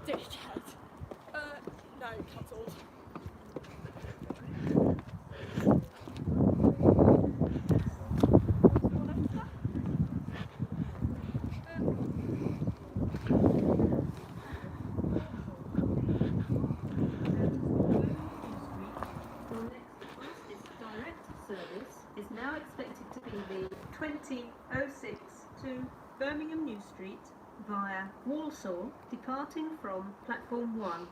Dickhead. No, cancelled. Is now expected to be the 2006 to Birmingham New Street via Walsall, departing from platform 1.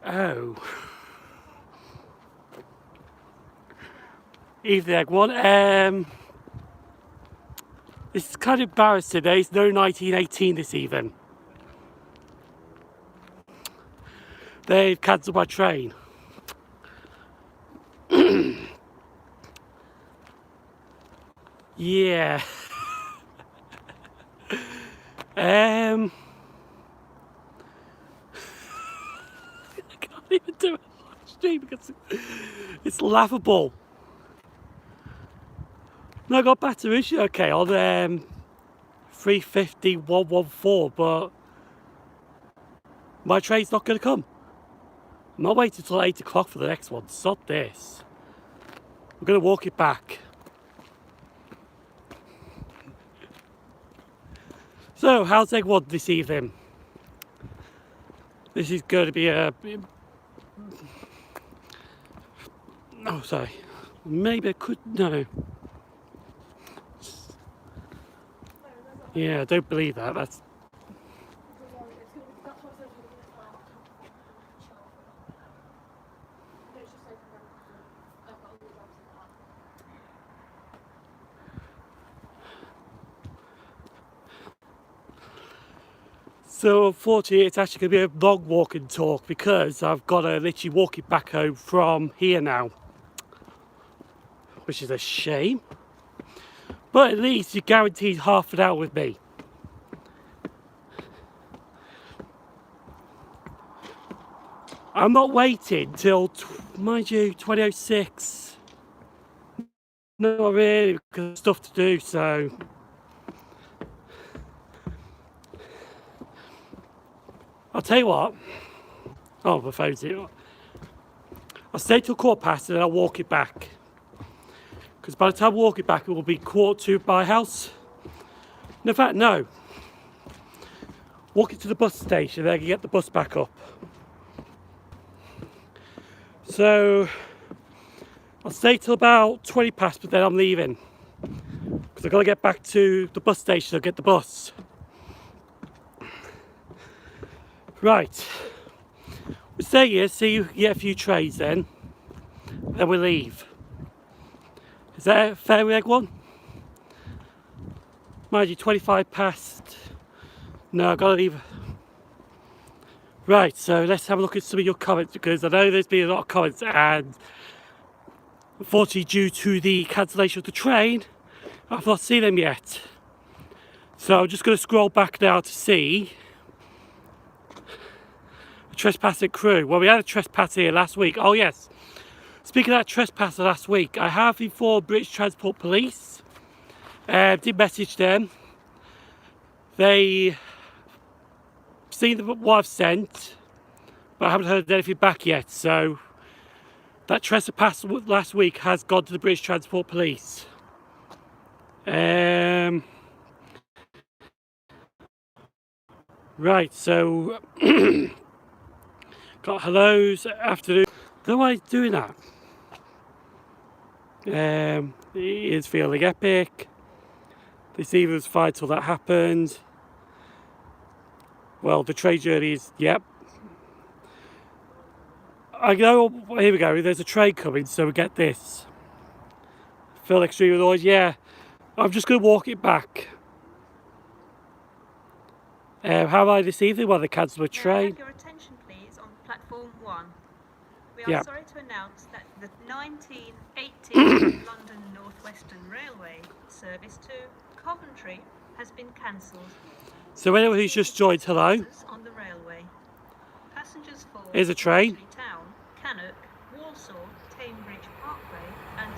Oh. Evening, everyone. This is kind of embarrassing. There's no 1918 this evening. They've cancelled my train. Yeah. I can't even do it on stream because it's laughable. No, I got better issue, okay, on 350-114, but my train's not going to come. I'm not waiting until 8 o'clock for the next one. Sod this. I'm going to walk it back. So, how's everyone this evening? This is going to be a... Oh, sorry. Maybe I could... No. Yeah, I don't believe that. That's... So unfortunately it's actually going to be a long walk and talk because I've got to literally walk it back home from here now. Which is a shame. But at least you're guaranteed half an hour with me. I'm not waiting till, mind you, 2006. Not really, because there's stuff to do, so... I'll tell you what. Oh, my phone's here. I'll stay till 1:15 and then I'll walk it back. Because by the time I walk it back, it will be 1:45 by house. In fact, no. Walk it to the bus station, then I can get the bus back up. So, I'll stay till about 20 past, but then I'm leaving. Because I've got to get back to the bus station to get the bus. Right. We'll stay here, see you get a few trays then we'll leave. Is that fair with everyone? Mind you, 25 past. No, I've got to leave. Right, so let's have a look at some of your comments because I know there's been a lot of comments and unfortunately due to the cancellation of the train, I've not seen them yet. So I'm just going to scroll back now to see a trespassing crew. Well, we had a trespass here last week. Oh yes, speaking of that trespasser last week, I have informed British Transport Police. Did message them. They seen what I've sent, but I haven't heard anything back yet. So that trespass last week has gone to the British Transport Police. Right, so got hellos afternoon. Don't know why he's doing that. He is feeling epic. This evening was fine till that happened. Well, the train journey is, yep. I know, here we go, there's a train coming, so we get this. Feel extremely annoyed, yeah. I'm just going to walk it back. How am I this evening while they cancel a train? Your attention please on platform 1. We are sorry to announce that the 1918 London North Western Railway service to Coventry has been cancelled. So anyone who's just joined, hello. On the railway. Passengers for Here's a train. Town, Cannock, Walsall, Cambridge Parkway, and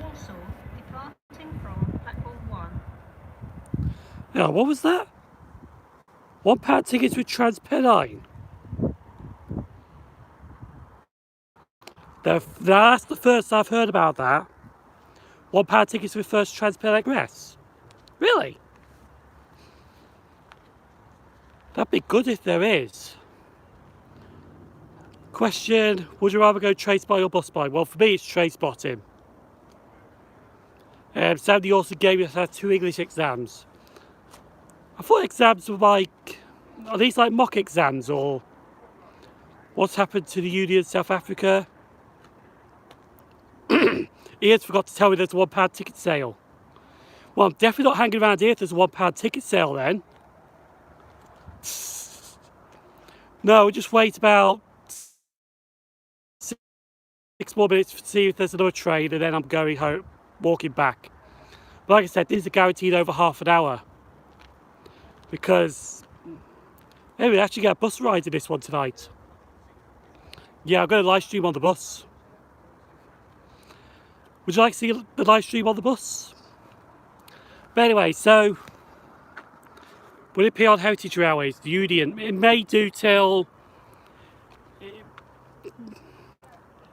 Walsall, departing from platform 1. Yeah, what was that? £1 tickets with Transpennine. That's the first I've heard about that. £1 tickets with First Transpennine Express. Really? That'd be good if there is. Question, would you rather go trace by or bus by? Well, for me it's trace spotting. Sandy also gave us 2 English exams. I thought exams were like, are these like mock exams or what's happened to the Union South Africa? Ian's forgot to tell me there's a £1 ticket sale. Well, I'm definitely not hanging around here if there's a £1 ticket sale then. No, we'll just wait about 6 more minutes to see if there's another train and then I'm going home, walking back. But like I said, these are guaranteed over half an hour. Because, hey, we actually get a bus ride in this one tonight. Yeah, I'm going to live stream on the bus. Would you like to see the live stream on the bus? But anyway, so will it be on Heritage Railways, the Union? It may do till...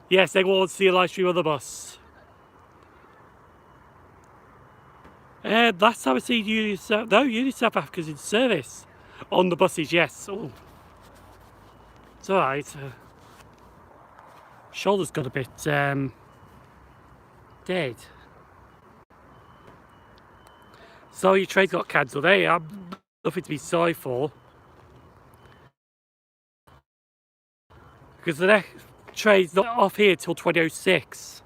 Yes, everyone wants to see a live stream on the bus. Last time I seen Union South Africa's in service. On the buses, yes. Oh. It's alright. Shoulder's got a bit dead. So your train got cancelled. Hey, I'm nothing to be sorry for. Because the next train's not off here till 2006.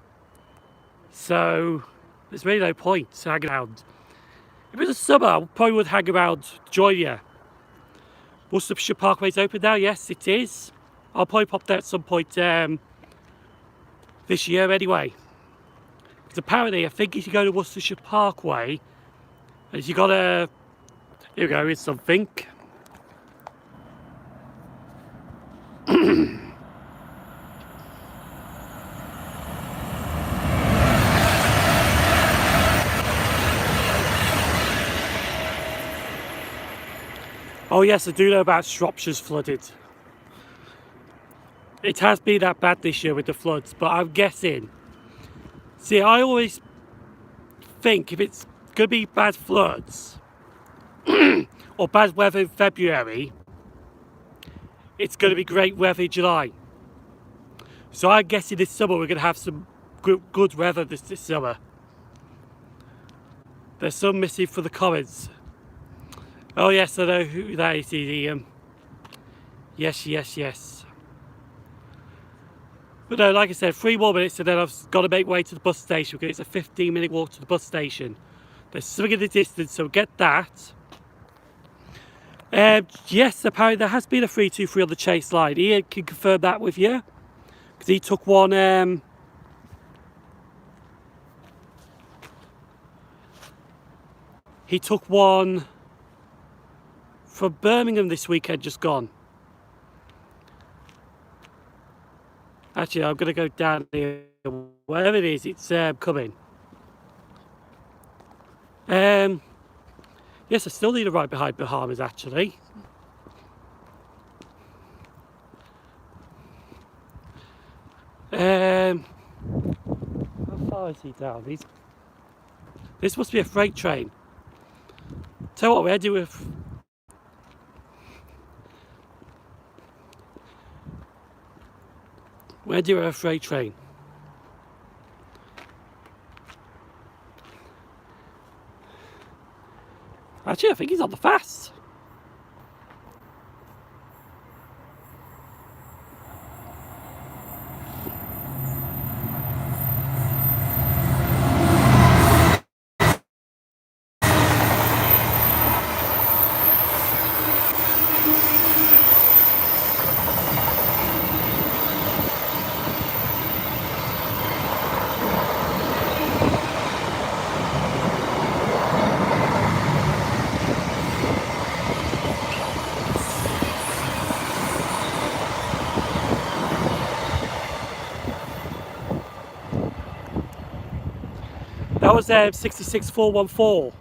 So there's really no point hanging around. If it was a summer, I probably would hang around to join you. Worcestershire Parkway's open now, yes it is. I'll probably pop there at some point this year anyway. Because apparently I think if you go to Worcestershire Parkway, and you gotta, here we go, here's something. Oh yes, I do know about Shropshire's flooded. It has been that bad this year with the floods, but I'm guessing. See, I always think if it's going to be bad floods or bad weather in February, it's going to be great weather in July. So I'm guessing this summer we're going to have some good weather this summer. There's some missing for the comments. Oh yes, I know who that is, Ian. Yes. But no, like I said, 3 more minutes and then I've got to make way to the bus station because it's a 15-minute walk to the bus station. There's something in the distance, so get that. Yes, apparently there has been a 323 on the Chase line. Ian can confirm that with you. Because he took one... he took one from Birmingham this weekend, just gone. Actually, I'm going to go down here. Wherever it is, it's coming. Yes, I still need a ride behind Bahamas, actually. How far is he down? This must be a freight train. Tell you what, we're heading with... Where do you have a freight train? Actually, I think he's on the fast. was 66414.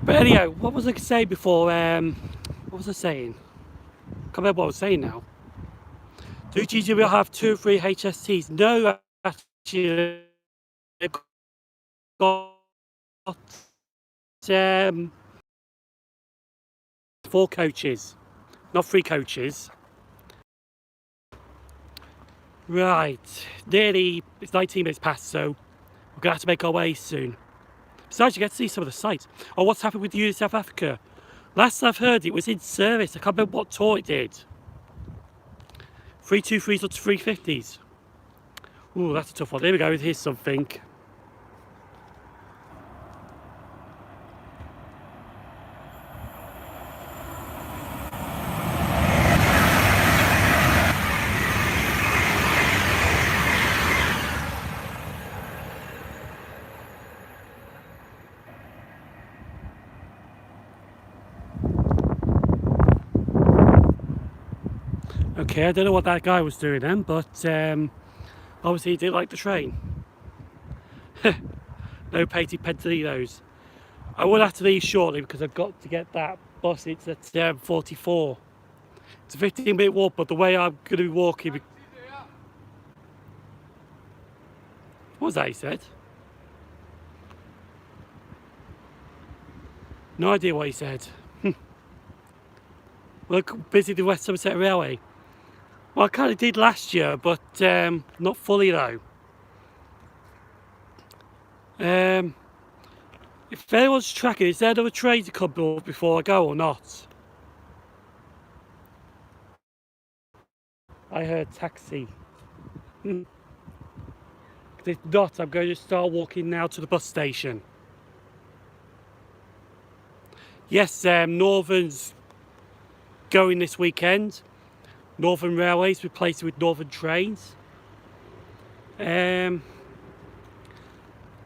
But anyhow, what was I saying before? What was I saying? Can't remember what I was saying now. Do GGB have 2 or 3 HSTs? No, actually, they've got 4 coaches, not 3 coaches. Right, nearly, it's 19 minutes past, so we're going to have to make our way soon. Besides, you get to see some of the sights. Oh, what's happened with you in South Africa? Last I've heard, it was in service. I can't remember what tour it did. 323s up to 350s. Ooh, that's a tough one. There we go, here's something. Okay, I don't know what that guy was doing then, but obviously he didn't like the train. No painted Pentolinos. I will have to leave shortly because I've got to get that bus. It's at 44. It's a 15-minute walk, but the way I'm going to be walking... What was that he said? No idea what he said. Well, busy the West Somerset Railway. Well, I kind of did last year, but not fully though. If anyone's tracking, is there another train to come up before I go or not? I heard taxi. If not, I'm going to start walking now to the bus station. Yes, Northern's going this weekend. Northern Railways replaced with Northern Trains. Don't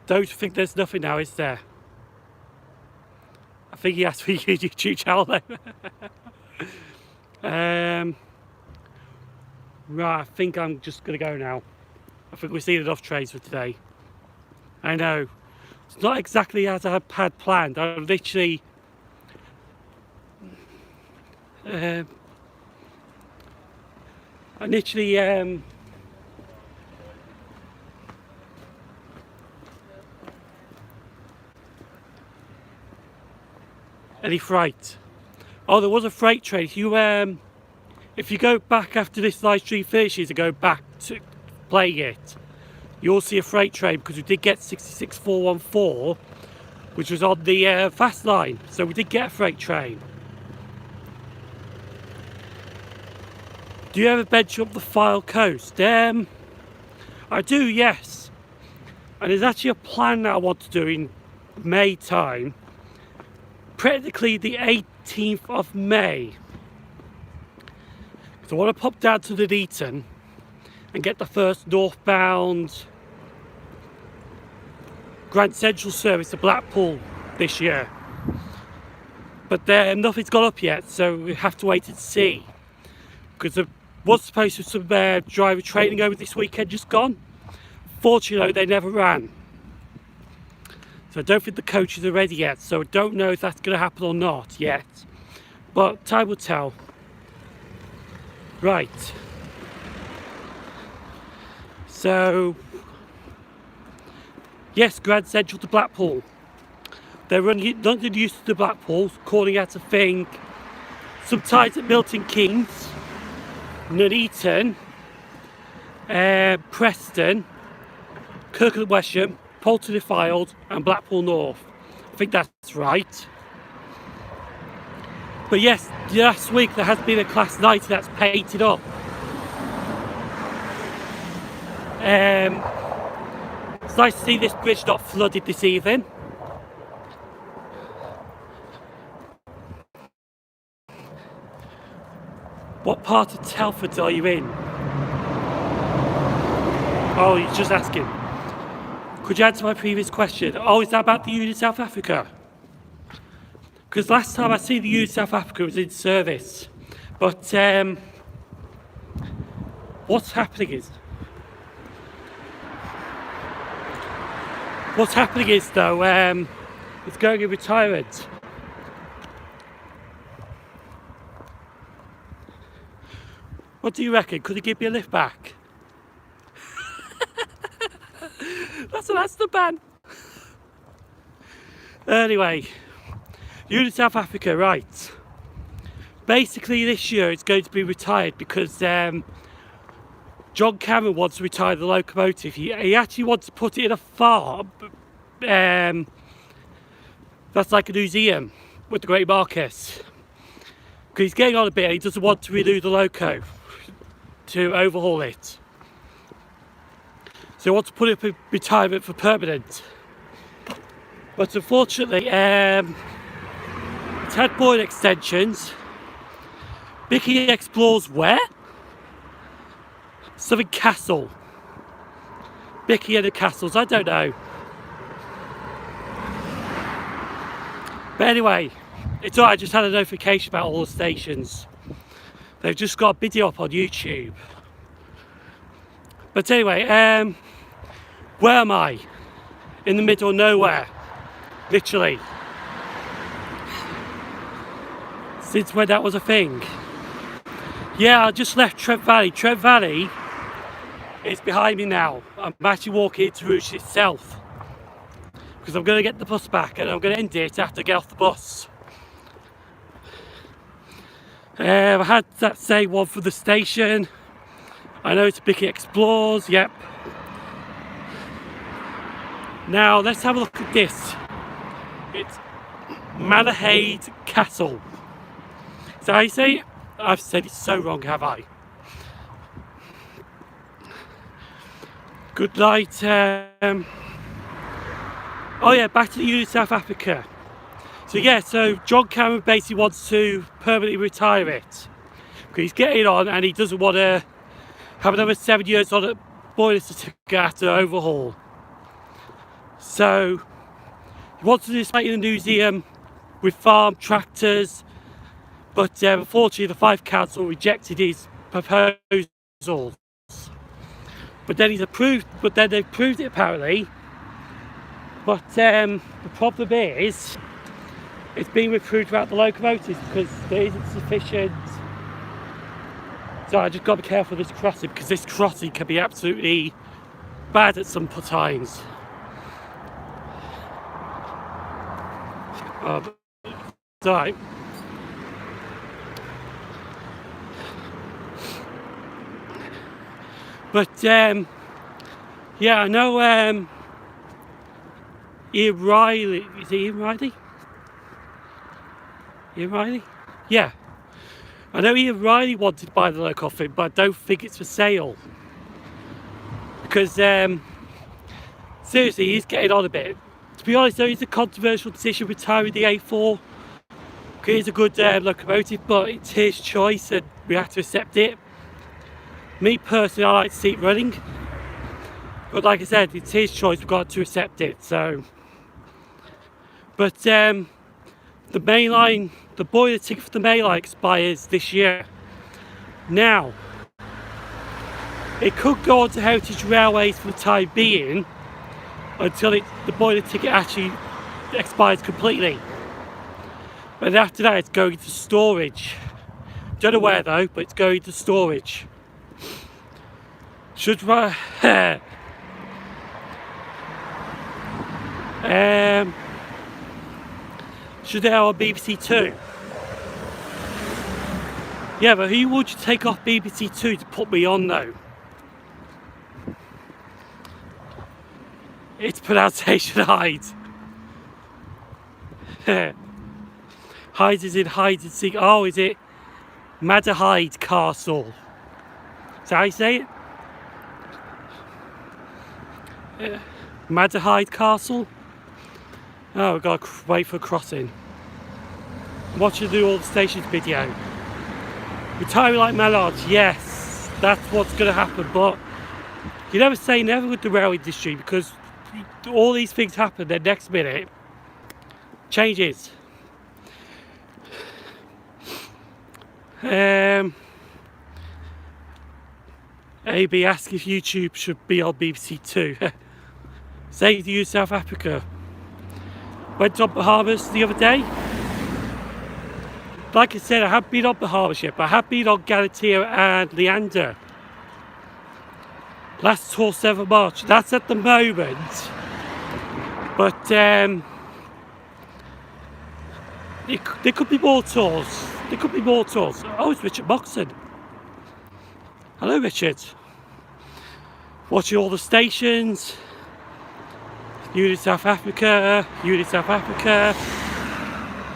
think there's nothing now, is there? I think he asked for your YouTube channel though. Right, I think I'm just going to go now. I think we've seen enough trains for today. I know. It's not exactly as I had planned. I literally... Any freight? Oh, there was a freight train. If you go back after this live stream finishes and go back to playing it, you'll see a freight train because we did get 66414, which was on the fast line. So we did get a freight train. Do you ever venture up the Fylde coast? I do, yes. And there's actually a plan that I want to do in May time. Practically the 18th of May. So I want to pop down to Nuneaton and get the first northbound Grand Central service to Blackpool this year. But nothing's got up yet, so we have to wait and see. Because there was supposed to be some driver training over this weekend, just gone. Fortunately, they never ran. So I don't think the coaches are ready yet, so I don't know if that's going to happen or not yet. But time will tell. Right. So, yes, Grand Central to Blackpool. They're running London Euston to Blackpool, calling out a thing. Some ties at Milton Keynes, Nuneaton, Preston, Kirkland Wesham, Poulton Fylde and Blackpool North. I think that's right. But yes, last week there has been a Class 90 that's painted up. It's nice to see this bridge not flooded this evening. What part of Telford are you in? Oh, you're just asking. Could you answer my previous question? Oh, is that about the unit South Africa? Because last time I see the unit South Africa was in service. But what's happening is What's happening is though, it's going in retirement. What do you reckon? Could he give me a lift back? That's the ban. Anyway, South Africa, right. Basically this year it's going to be retired because John Cameron wants to retire the locomotive. He actually wants to put it in a farm that's like a museum with the Great Marcus. Because he's getting on a bit and he doesn't want to renew the loco to overhaul it. So he wants to put it up in retirement for permanent. But unfortunately, it's had boiler extensions. Mickey explores where? Something castle. Mickey and the castles, I don't know. But anyway, it's alright, I just had a notification about all the stations. They've just got a video up on YouTube. But anyway, where am I? In the middle of nowhere. Literally. Since when that was a thing. Yeah, I just left Trent Valley. Trent Valley is behind me now. I'm actually walking into Rouge itself. Because I'm going to get the bus back and I'm going to end it after I get off the bus. I had that same one for the station. I know it's Mickey Explores, yep. Now let's have a look at this. It's Malahide Castle. Is that how you say it? I've said it so wrong, have I? Good night. Oh yeah, back to the South Africa. So yeah, so John Cameron basically wants to permanently retire it. Because he's getting on and he doesn't want to have another 7 years on a boiler certificate to overhaul. So he wants to display in a museum with farm tractors, but unfortunately the Fife Council rejected his proposals. But then they've approved it apparently. But the problem is, it's being approved about the locomotives because there isn't sufficient. So I just got to be careful with this crossing because this crossing can be absolutely bad at some times. Right. But yeah, I know Ian Riley, is it Ian Riley? Ian Riley? Yeah. I know Ian Riley wanted to buy the locomotive, but I don't think it's for sale. Because seriously, he's getting on a bit. To be honest though, it's a controversial decision retiring the A4. It's a good locomotive, but it's his choice and we have to accept it. Me personally, I like to see it running. But like I said, it's his choice, we've got to accept it, so. But the main line, the boiler ticket for the main line expires this year. Now, it could go on to Heritage Railways for the time being until the boiler ticket actually expires completely. But after that, it's going to storage. Don't know where though, but it's going to storage. Should I? Should they have on BBC Two? Yeah, but who would you take off BBC Two to put me on though? It's pronunciation Hyde. Hyde is in hide and seek. Oh, is it Malahide Castle? Is that how you say it? Malahide Castle? Oh, we've got to wait for a crossing. I'm watching do all the stations video. Retiring like Mallard, yes, that's what's going to happen, but you never say never with the rail industry because all these things happen, then next minute changes. AB asks if YouTube should be on BBC Two. Say to you, South Africa. Went to Bahamas the other day. Like I said, I haven't been on Bahamas yet, but I have been on Galatea and Leander. Last tour 7th March. That's at the moment. But there could be more tours. There could be more tours. Oh, it's Richard Moxon. Hello, Richard. Watching all the stations. Unit South Africa. Unit South Africa.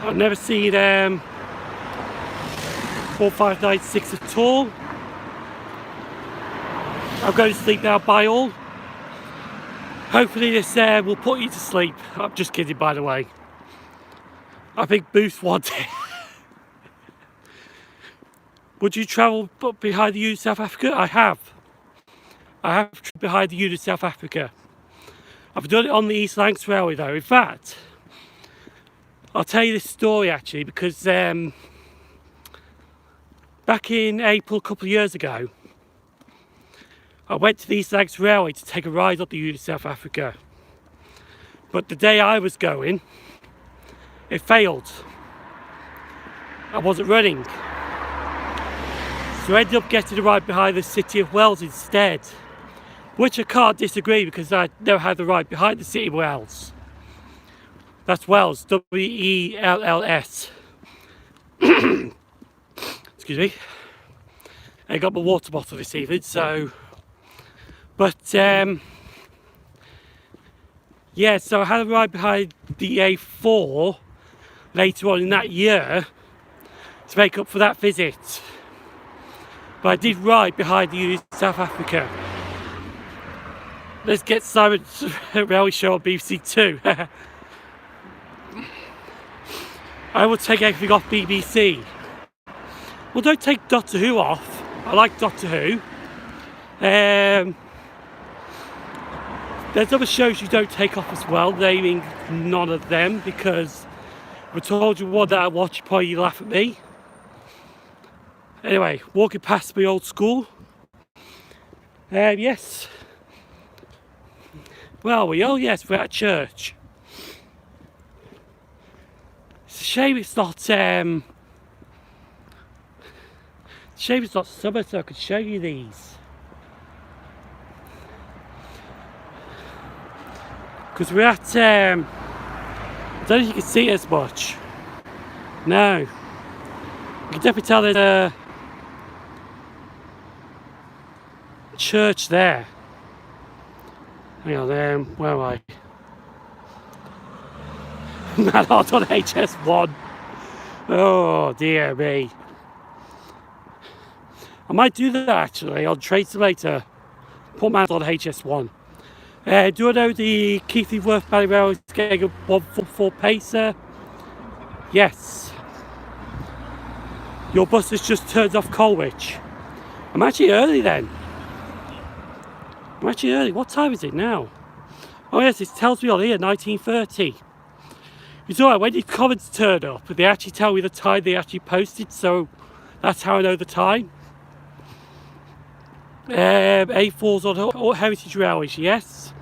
I've never seen 4596 at all. I'm going to sleep now, bye all. Hopefully this will put you to sleep. I'm just kidding, by the way. I think Booth wants it. Would you travel behind the unit South Africa? I have. I have traveled behind the unit South Africa. I've done it on the East Lancs Railway though. In fact, I'll tell you this story actually because back in April a couple of years ago, I went to the East Lancs Railway to take a ride up the unit South Africa. But the day I was going, it failed. I wasn't running. So I ended up getting a ride behind the City of Wales instead. Which I can't disagree because I never had the ride behind the City of Wales. That's Wales, W-E-L-L-S. Excuse me. I got my water bottle this evening, so... But, yeah, so I had a ride behind the A4 later on in that year to make up for that visit. But I did ride behind the unit South Africa. Let's get Simon's Railway Show on BBC Two. I will take everything off BBC. Well, don't take Doctor Who off. I like Doctor Who. There's other shows you don't take off as well, naming none of them, because if I told you one that I watch, you'd probably laugh at me. Anyway, walking past my old school. Yes. Well, yes, we're at church. It's a shame it's not, summer so I could show you these. Because we're at, I don't know if you can see it as much. No. You can definitely tell there's a church there. Hang on, where am I? Not on HS1. Oh dear me. I might do that actually on Train Simulator. Put Mad on HS1. Do I know the Keithley Worth Valley Railway is getting a 144 pacer? Yes. Your bus has just turned off Colwich. I'm actually early then. I'm actually early. What time is it now? Oh yes, it tells me on here 19:30. It's alright, when these comments turn up, they actually tell me the time they actually posted, so that's how I know the time. A4's on all Heritage Railways, yes.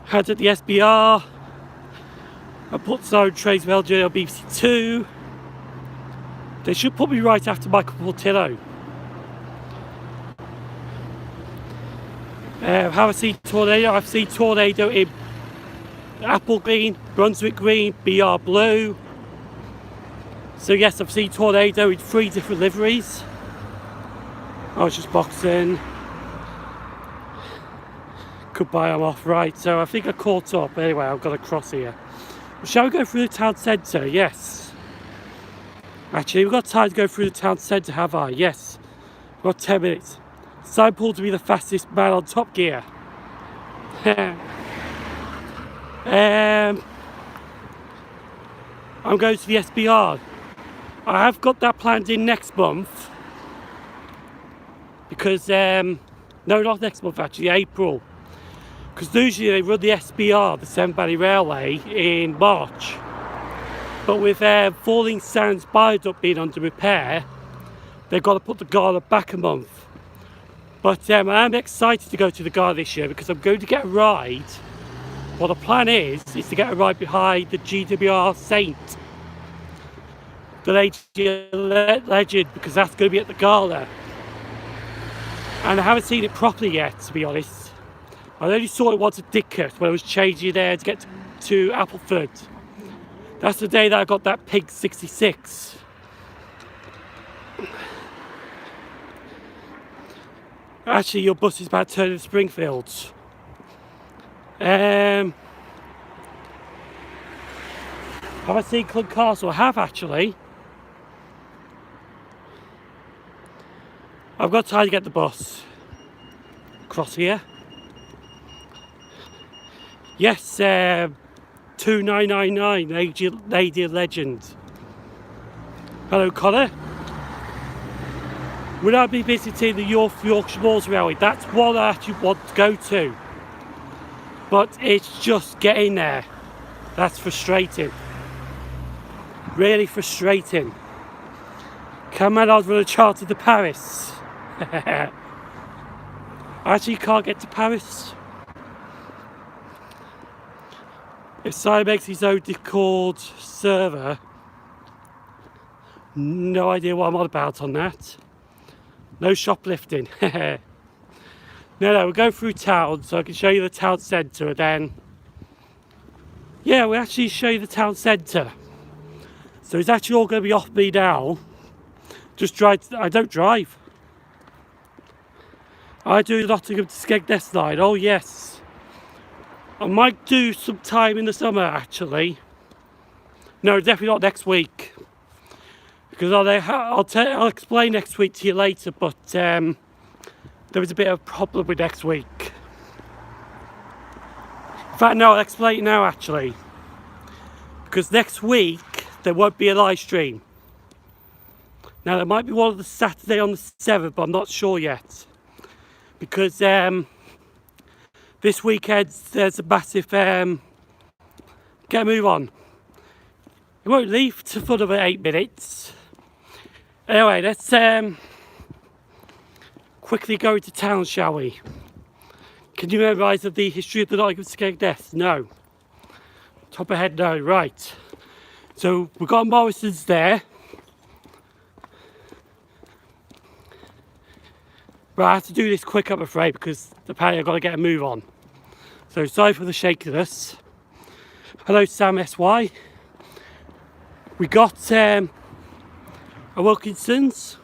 Had at the SBR. I put Sim0nTrains Rail Journey on BBC Two. They should put me right after Michael Portillo. Have I seen Tornado? I've seen Tornado in Apple Green, Brunswick Green, BR Blue. So yes, I've seen Tornado in 3 different liveries. I was just boxing. Goodbye, I'm off. Right, so I think I caught up. Anyway, I've got to cross here. Well, shall we go through the town centre? Yes. Actually, we've got time to go through the town centre, have I? Yes. We've got 10 minutes. Simon Paul to be the fastest man on Top Gear. I'm going to the SBR. I have got that planned in next month. Because, no, not next month actually, April. Because usually they run the SBR, the Severn Valley Railway, in March. But with Falling Sands Viaduct being under repair, they've got to put the gala back a month. But I am excited to go to the Gala this year because I'm going to get a ride. Well, the plan is to get a ride behind the GWR Saint, the legend, because that's going to be at the Gala. And I haven't seen it properly yet, to be honest. I only saw it once at Dickert when I was changing there to get to Appleford. That's the day that I got that pink 66. Actually, your bus is about to turn into Springfield. Have I seen Clun Castle? I have, actually. I've got time to get the bus across here. Yes, 2999, Lady Legend. Hello, Connor. Will I be visiting the Yorkshire Moors Railway? That's one I actually want to go to. But it's just getting there. That's frustrating. Really frustrating. Come on, I'll run a charter to Paris. I actually can't get to Paris. If Simon makes his own Discord server, no idea what I'm on about on that. No shoplifting. No, we'll go through town so I can show you the town centre and then... Yeah, we'll actually show you the town centre. So it's actually all going to be off me now. Just drive. I don't drive. I do Nottingham to Skegness line. Oh yes. I might do some time in the summer actually. No, definitely not next week. Because I'll explain next week to you later. But there was a bit of a problem with next week. In fact, no, I'll explain it now actually. Because next week there won't be a live stream. Now there might be one on the Saturday on the 7th, but I'm not sure yet. Because this weekend there's a massive get a move on. It won't leave for another 8 minutes. Anyway, let's quickly go into town, shall we? Can you memorise the history of the Nottingham Skegness? No. Top of head, no. Right. So we've got Morrison's there. But I have to do this quick, I'm afraid, because apparently I've got to get a move on. So sorry for the shakiness. Hello, Sam SY. We got a Wilkinson's.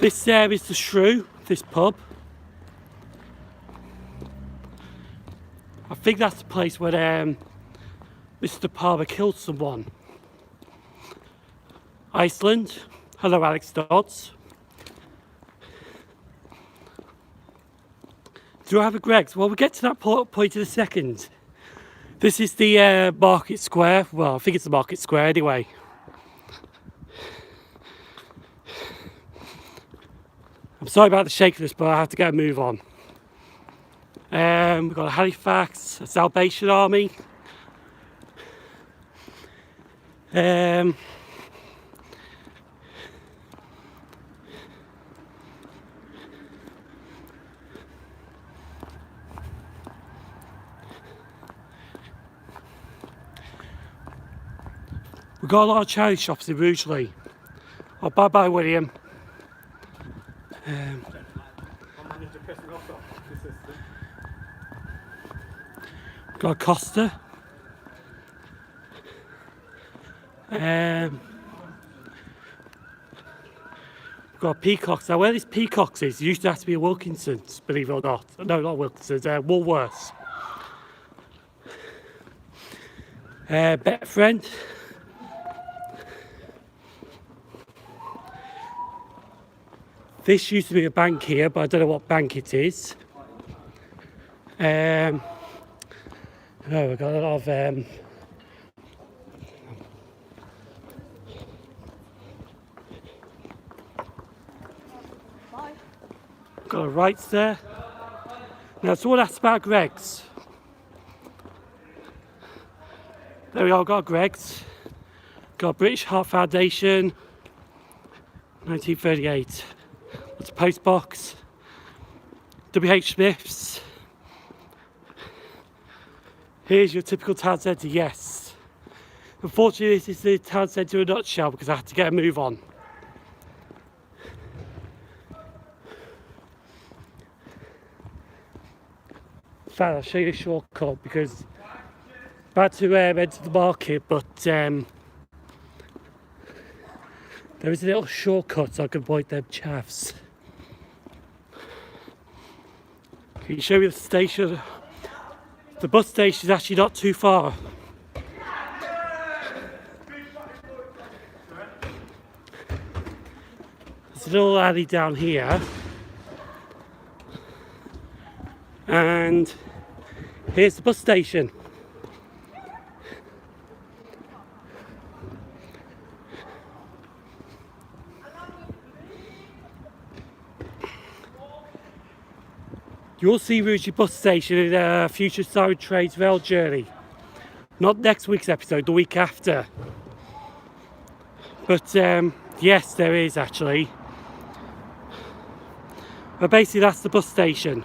This is the Shrew, this pub. I think that's the place where Mr. Palmer killed someone. Iceland. Hello, Alex Dodds. Do I have a Greggs? Well, we'll get to that point in a second. This is the Market Square. Well, I think it's the Market Square anyway. I'm sorry about the shakiness, but I have to get a move on. We've got a Halifax, a Salvation Army. We've got a lot of charity shops in Rugeley. Oh, bye-bye, William. Got a Costa. Got Peacocks. Now where this Peacocks is, used to have to be a Wilkinson's, believe it or not. No, not Wilkinson's, Woolworths. Better Friend. This used to be a bank here, but I don't know what bank it is. Oh, we've got a lot of got a Rights there. Now someone asked about Greggs. There we are, got a Greggs. Got British Heart Foundation, 1938. That's a post box. W.H. Smith's. Here's your typical town centre, yes. Unfortunately, this is the town centre in a nutshell because I had to get a move on. In fact, I'll show you a shortcut because I'm about to enter the market, but there is a little shortcut so I can avoid them chaffs. Can you show me the station? The bus station is actually not too far. There's a little alley down here. And here's the bus station. You'll see Sim0nTrains bus station in a future Sim0nTrains rail journey. Not next week's episode, the week after. But yes, there is actually. But basically that's the bus station.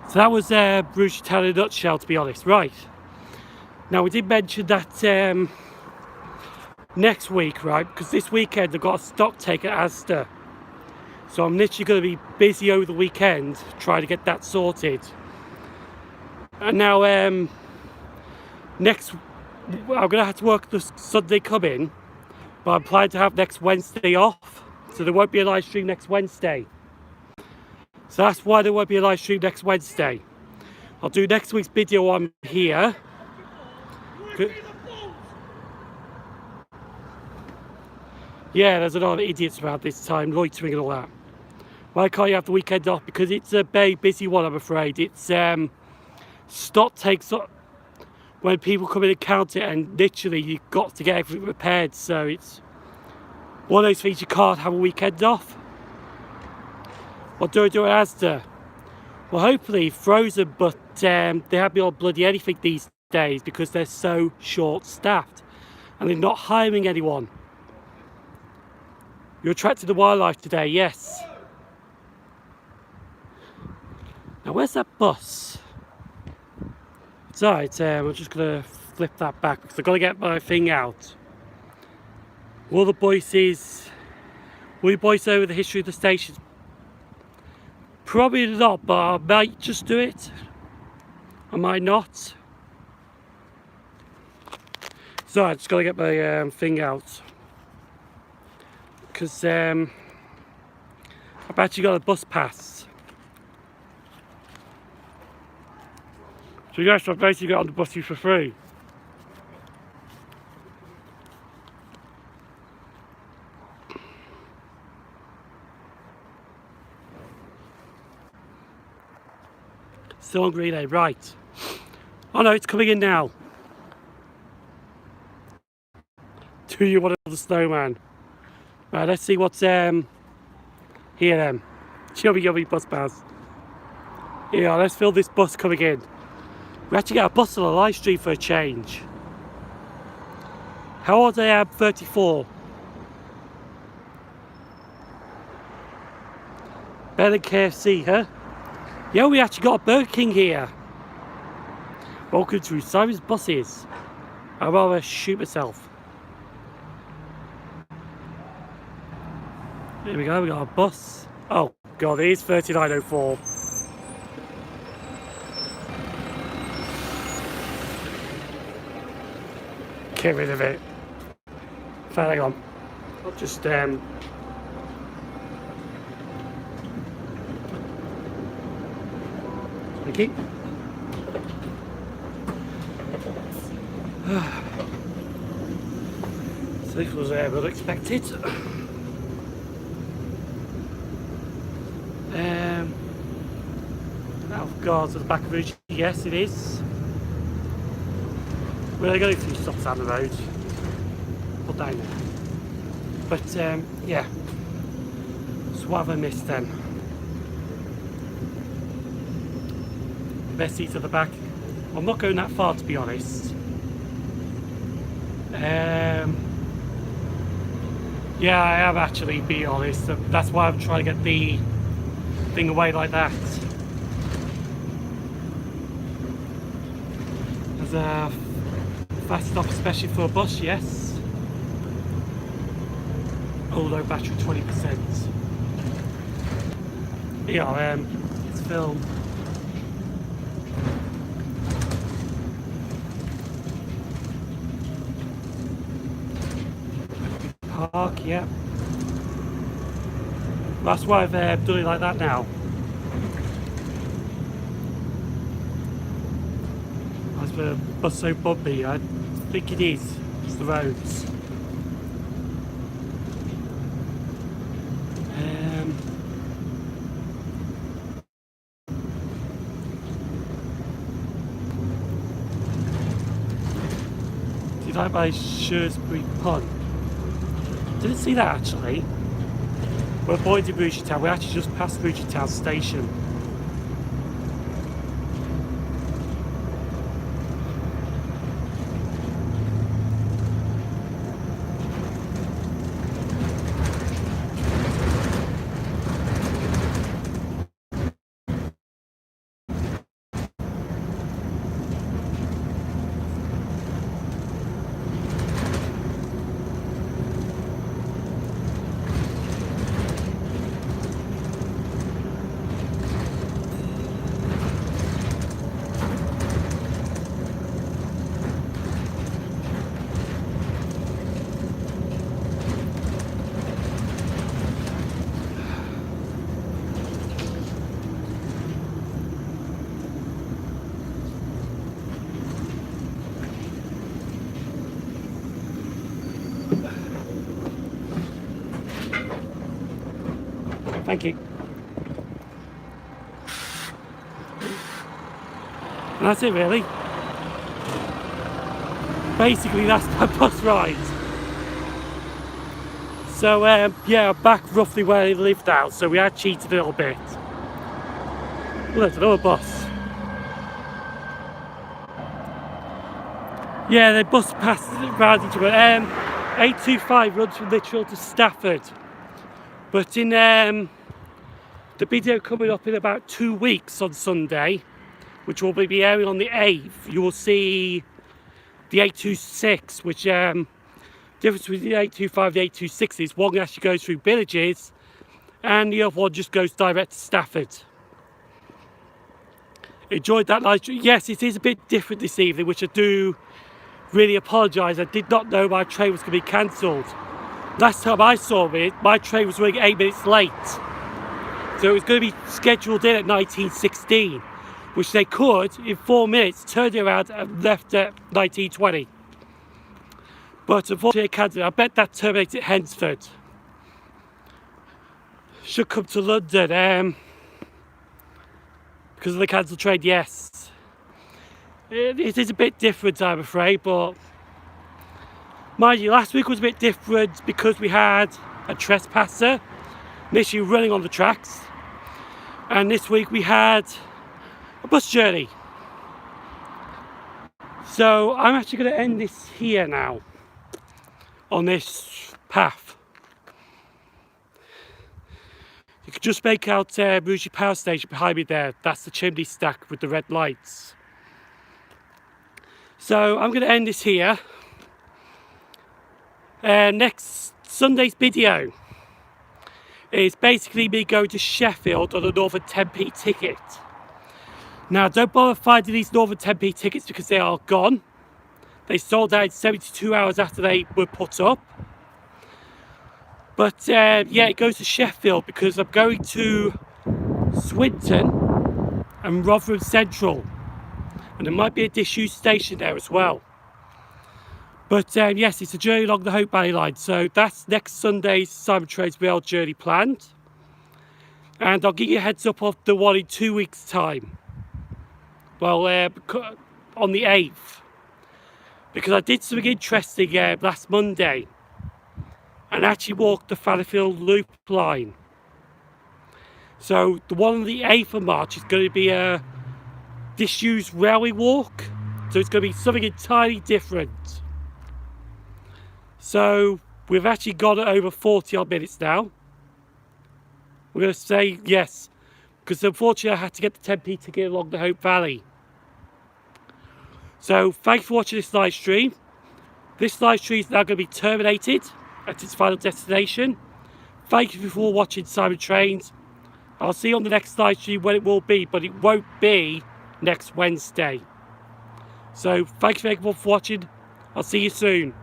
So that was Sim0nTrains town in a nutshell, to be honest. Right. Now we did mention that next week, right? Because this weekend I've got a stock take at Asda. So I'm literally going to be busy over the weekend trying to get that sorted. And now I'm going to have to work the Sunday coming, but I'm planning to have next Wednesday off. So there won't be a live stream next Wednesday. So that's why there won't be a live stream next Wednesday. I'll do next week's video on here. Yeah, there's a lot of idiots around this time, loitering and all that. Why can't you have the weekend off? Because it's a very busy one, I'm afraid. It's stock takes up when people come in and count it, and literally you've got to get everything repaired. So it's one of those things you can't have a weekend off. What do I do at Asda? Well, hopefully frozen, but they have me on bloody anything these days because they're so short-staffed and they're not hiring anyone. You're attracting the wildlife today, yes. Now, where's that bus? It's alright, I'm just going to flip that back because I've got to get my thing out. Will the voices... Will you voice over the history of the station? Probably not, but I might just do it. I might not. So I just got to get my thing out. Because I've actually got a bus pass. So yes, I've basically got on the buses for free. Still on relay, right. Oh no, it's coming in now. Do you want another snowman? Right, let's see what's here then. Yummy bus pass. Yeah, let's fill this bus coming in. We actually got a bus on a live stream for a change. How old I am? 34. Better than KFC, huh? Yeah, we actually got a Burger King here. Welcome to Simon's Buses. I'd rather shoot myself. Here we go, we got a bus. Oh god, it is 3904. Get rid of it. Hang on. I'll just Thank you. So this was unexpected. Oh god, to the back of the road. Yes, it is. We're going through stops down the road. Put down there. But yeah. So what have I missed then? Best seats at the back. I'm not going that far, to be honest. Yeah, I have actually, be honest. That's why I'm trying to get the thing away like that. There's a fast stop, especially for a bus, yes. Oh, low battery, 20%. Yeah, it's film. Park, yeah. That's why I've done it like that now. As for the bus so bumpy, I think it is. It's the roads. Did I buy Shrewsbury Pond? Didn't see that actually. We're avoiding Bougie Town. We actually just passed Bougie Town station. Thank you. And that's it really. Basically that's my bus ride. So yeah, I'm back roughly where I live now, so we had cheated a little bit. Look, another bus. Yeah, the bus passed round each other. 825 runs from Lichfield to Stafford. But in the video coming up in about 2 weeks on Sunday, which will be airing on the 8th, you will see the 826, which difference between the 825 and the 826 is one actually goes through villages and the other one just goes direct to Stafford. Enjoyed that live stream. Yes, it is a bit different this evening, which I do really apologise. I did not know my train was going to be cancelled. Last time I saw it, my train was running 8 minutes late. So it was going to be scheduled in at 1916, which they could, in 4 minutes, turn it around and left at 1920. But unfortunately, they cancelled it. I bet that terminates at Hensford. Should come to London, because of the cancelled train, yes. It is a bit different, I'm afraid, but mind you, last week was a bit different because we had a trespasser initially running on the tracks, and this week we had a bus journey. So I'm actually going to end this here now on this path. You can just make out Rouge Power Station behind me there. That's the chimney stack with the red lights. So I'm going to end this here. Next Sunday's video is basically me going to Sheffield on a Northern 10p ticket. Now don't bother finding these Northern 10p tickets because they are gone. They sold out 72 hours after they were put up. But yeah, it goes to Sheffield because I'm going to Swinton and Rotherham Central. And there might be a disused station there as well. But yes, it's a journey along the Hope Valley line. So that's next Sunday's Sim0nTrains rail journey planned. And I'll give you a heads up of the one in 2 weeks' time. Well, on the 8th. Because I did something interesting last Monday. And actually walked the Fallowfield Loop line. So the one on the 8th of March is going to be a disused railway walk. So it's going to be something entirely different. So we've actually got it over 40 odd minutes now. We're going to say yes, because unfortunately I had to get the 10p ticket along the Hope Valley. So thanks for watching this live stream. This live stream is now going to be terminated at its final destination. Thank you for watching Sim0nTrains. I'll see you on the next live stream when it will be, but it won't be next Wednesday. So thanks very much for watching. I'll see you soon.